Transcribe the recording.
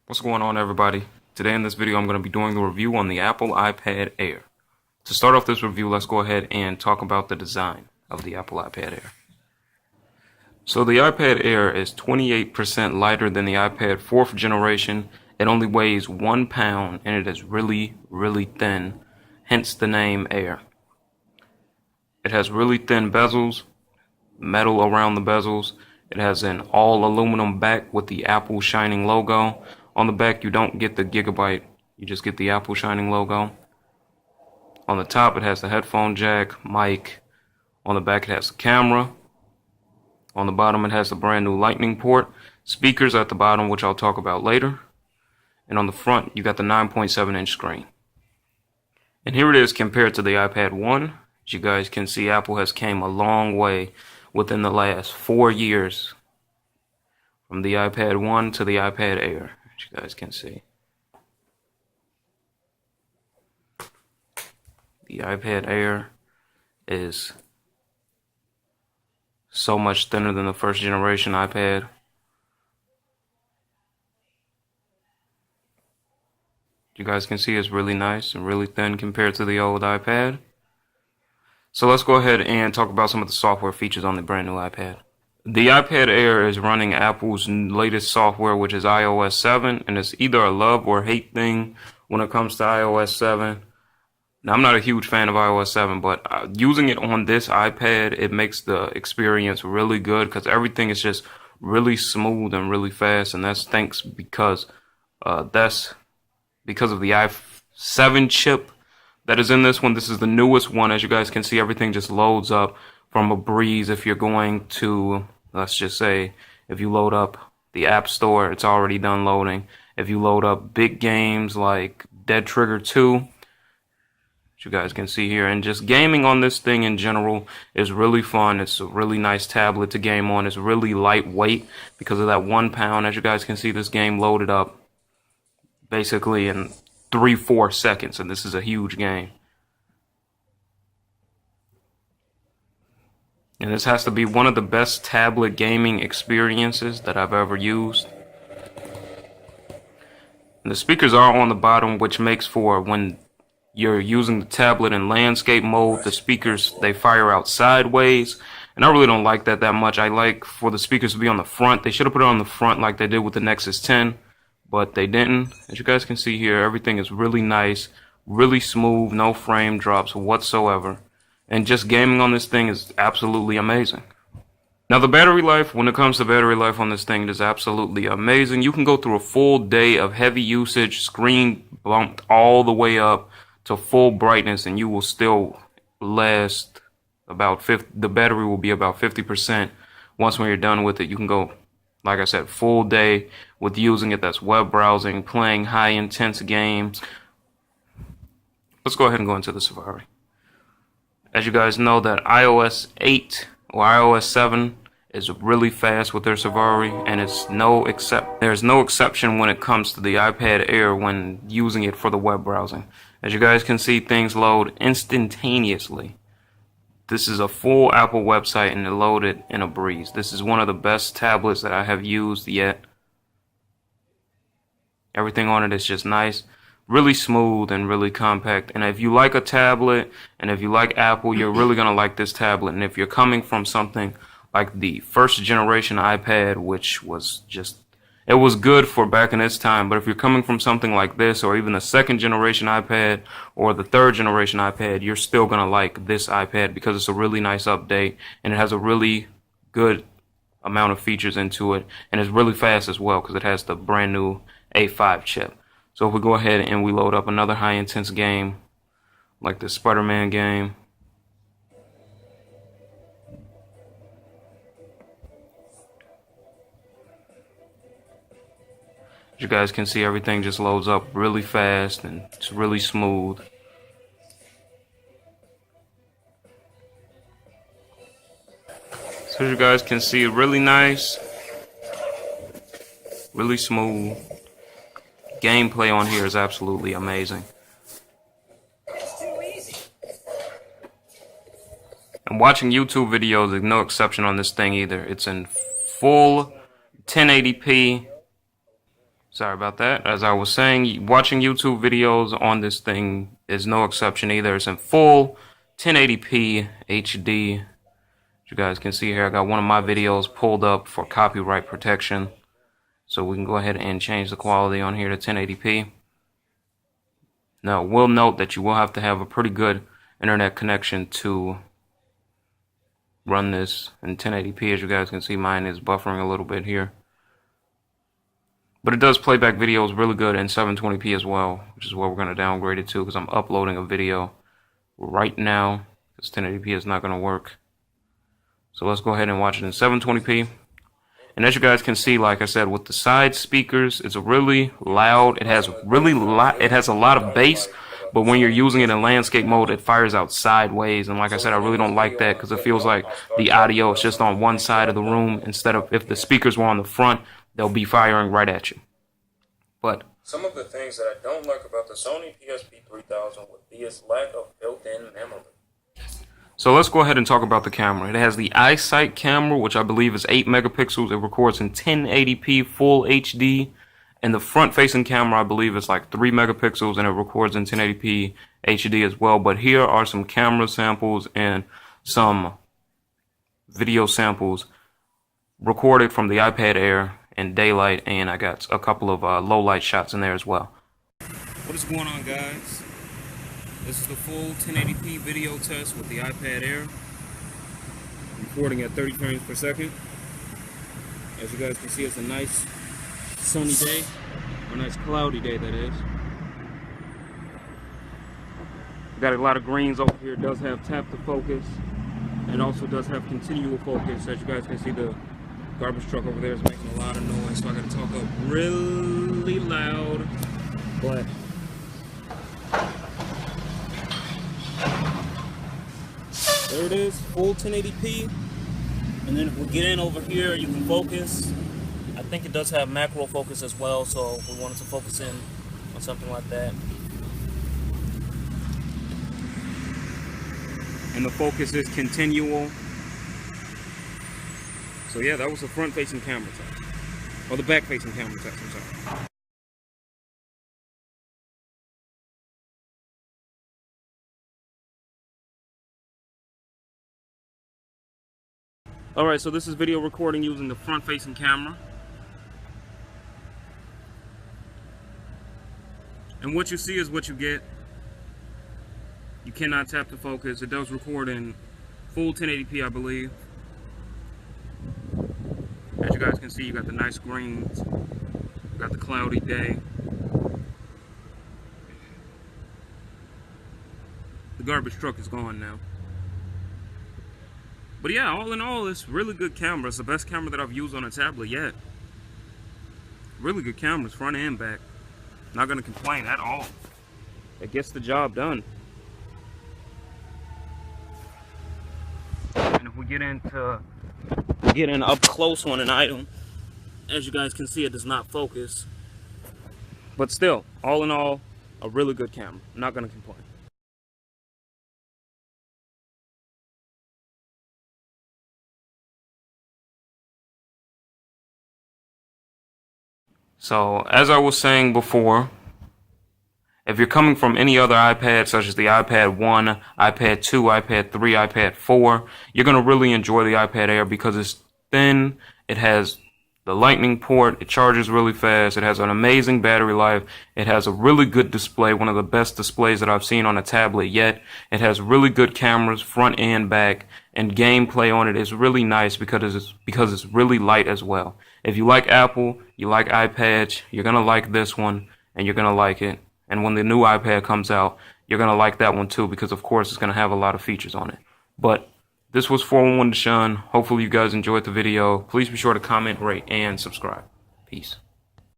What's going on, everybody? Today in this video I'm going to be doing the review on the Apple iPad Air. To start off this review, let's go ahead and talk about the design of the Apple iPad Air. So the iPad Air is 28% lighter than the iPad 4th generation. It only weighs 1 pound and it is really thin, hence the name Air. It has really thin bezels, metal around the bezels. It has an all aluminum back with the Apple shining logo. On the back, you don't get the Gigabyte, you just get the Apple shining logo. On the top, it has the headphone jack, mic. On the back, it has the camera. On the bottom, it has the brand new Lightning port. Speakers at the bottom, which I'll talk about later. And on the front, you got the 9.7-inch screen. And here it is compared to the iPad 1. As you guys can see, Apple has came a long way within the last 4 years. From the iPad 1 to the iPad Air. You guys can see the iPad Air is so much thinner than the first generation iPad. You guys can see it's really nice and really thin compared to the old iPad. So let's go ahead and talk about some of the software features on the brand new iPad. The iPad Air is running Apple's latest software, which is iOS 7, and it's either a love or hate thing when it comes to iOS 7. Now, I'm not a huge fan of iOS 7, but using it on this iPad, it makes the experience really good because everything is just really smooth and really fast, and that's because of the i7 chip that is in this one. This is the newest one. As you guys can see, everything just loads up from a breeze. If you're going to, let's just say, if you load up the App Store, it's already done loading. If you load up big games like Dead Trigger 2, which you guys can see here, and just gaming on this thing in general is really fun. It's a really nice tablet to game on. It's really lightweight because of that 1 pound. As you guys can see, this game loaded up basically in 3-4 seconds, and this is a huge game. And this has to be one of the best tablet gaming experiences that I've ever used. And the speakers are on the bottom, which makes for when you're using the tablet in landscape mode, the speakers, they fire out sideways. And I really don't like that much. I like for the speakers to be on the front. They should have put it on the front like they did with the Nexus 10, but they didn't. As you guys can see here, everything is really nice, really smooth, no frame drops whatsoever. And just gaming on this thing is absolutely amazing. Now the battery life, when it comes to battery life on this thing, it is absolutely amazing. You can go through a full day of heavy usage, screen bumped all the way up to full brightness, and you will still last about the battery will be about 50%. Once when you're done with it, you can go, like I said, full day with using it. That's web browsing, playing high intense games. Let's go ahead and go into the Safari. As you guys know, that iOS 8 or iOS 7 is really fast with their Safari, and there's no exception when it comes to the iPad Air when using it for the web browsing. As you guys can see, things load instantaneously. This is a full Apple website and it loaded in a breeze. This is one of the best tablets that I have used yet. Everything on it is just nice. Really smooth and really compact. And if you like a tablet and if you like Apple, you're really going to like this tablet. And if you're coming from something like the first generation iPad, which was just, it was good for back in its time. But if you're coming from something like this, or even the second generation iPad or the third generation iPad, you're still going to like this iPad because it's a really nice update and it has a really good amount of features into it. And it's really fast as well because it has the brand new A5 chip. So if we go ahead and we load up another high intense game, like the Spider-Man game. As you guys can see, everything just loads up really fast and it's really smooth. So as you guys can see, really nice, really smooth. Gameplay on here is absolutely amazing. And watching YouTube videos is no exception on this thing either. It's in full 1080p Sorry about that. As I was saying, watching YouTube videos on this thing is no exception either. It's in full 1080p HD. As you guys can see here, I got one of my videos pulled up for copyright protection. So we can go ahead and change the quality on here to 1080p. Now, we'll note that you will have to have a pretty good internet connection to run this in 1080p. As you guys can see, mine is buffering a little bit here. But it does play back videos really good in 720p as well, which is what we're going to downgrade it to because I'm uploading a video right now. This 1080p is not going to work. So let's go ahead and watch it in 720p. And as you guys can see, like I said, with the side speakers, it's really loud. It has a lot of bass, but when you're using it in landscape mode, it fires out sideways. And like I said, I really don't like that because it feels like the audio is just on one side of the room instead of if the speakers were on the front, they'll be firing right at you. But some of the things that I don't like about the Sony PSP3000 would be its lack of built-in memory. So let's go ahead and talk about the camera. It has the iSight camera, which I believe is 8 megapixels. It records in 1080p full HD. And the front-facing camera, I believe, is like 3 megapixels, and it records in 1080p HD as well. But here are some camera samples and some video samples recorded from the iPad Air in daylight, and I got a couple of low light shots in there as well. What is going on, guys? This is the full 1080p video test with the iPad Air, recording at 30 frames per second. As you guys can see, it's a nice sunny day, or a nice cloudy day that is. Got a lot of greens over here. It does have tap to focus. It also does have continual focus. As you guys can see, the garbage truck over there is making a lot of noise, so I gotta talk up really loud. But there it is, full 1080p. And then if we get in over here, you can focus. I think it does have macro focus as well, so we wanted to focus in on something like that. And the focus is continual. So yeah, that was the front-facing camera test. Or the back-facing camera test, I'm sorry. Alright, so this is video recording using the front-facing camera. And what you see is what you get. You cannot tap the focus. It does record in full 1080p, I believe. As you guys can see, you got the nice greens, you got the cloudy day. The garbage truck is gone now. But yeah, all in all, it's really good camera. It's the best camera that I've used on a tablet yet. Really good cameras, front and back. Not gonna complain at all. It gets the job done. And if we get in up close on an item, as you guys can see, it does not focus. But still, all in all, a really good camera. I'm not gonna complain. So, as I was saying before, if you're coming from any other iPad, such as the iPad 1, iPad 2, iPad 3, iPad 4, you're going to really enjoy the iPad Air because it's thin, it has the lightning port, it charges really fast, it has an amazing battery life, it has a really good display, one of the best displays that I've seen on a tablet yet. It has really good cameras, front and back, and gameplay on it is really nice because it's really light as well. If you like Apple, you like iPads, you're going to like this one, and you're going to like it. And when the new iPad comes out, you're going to like that one too because, of course, it's going to have a lot of features on it. But this was 411 Deshaun. Hopefully you guys enjoyed the video. Please be sure to comment, rate, and subscribe. Peace.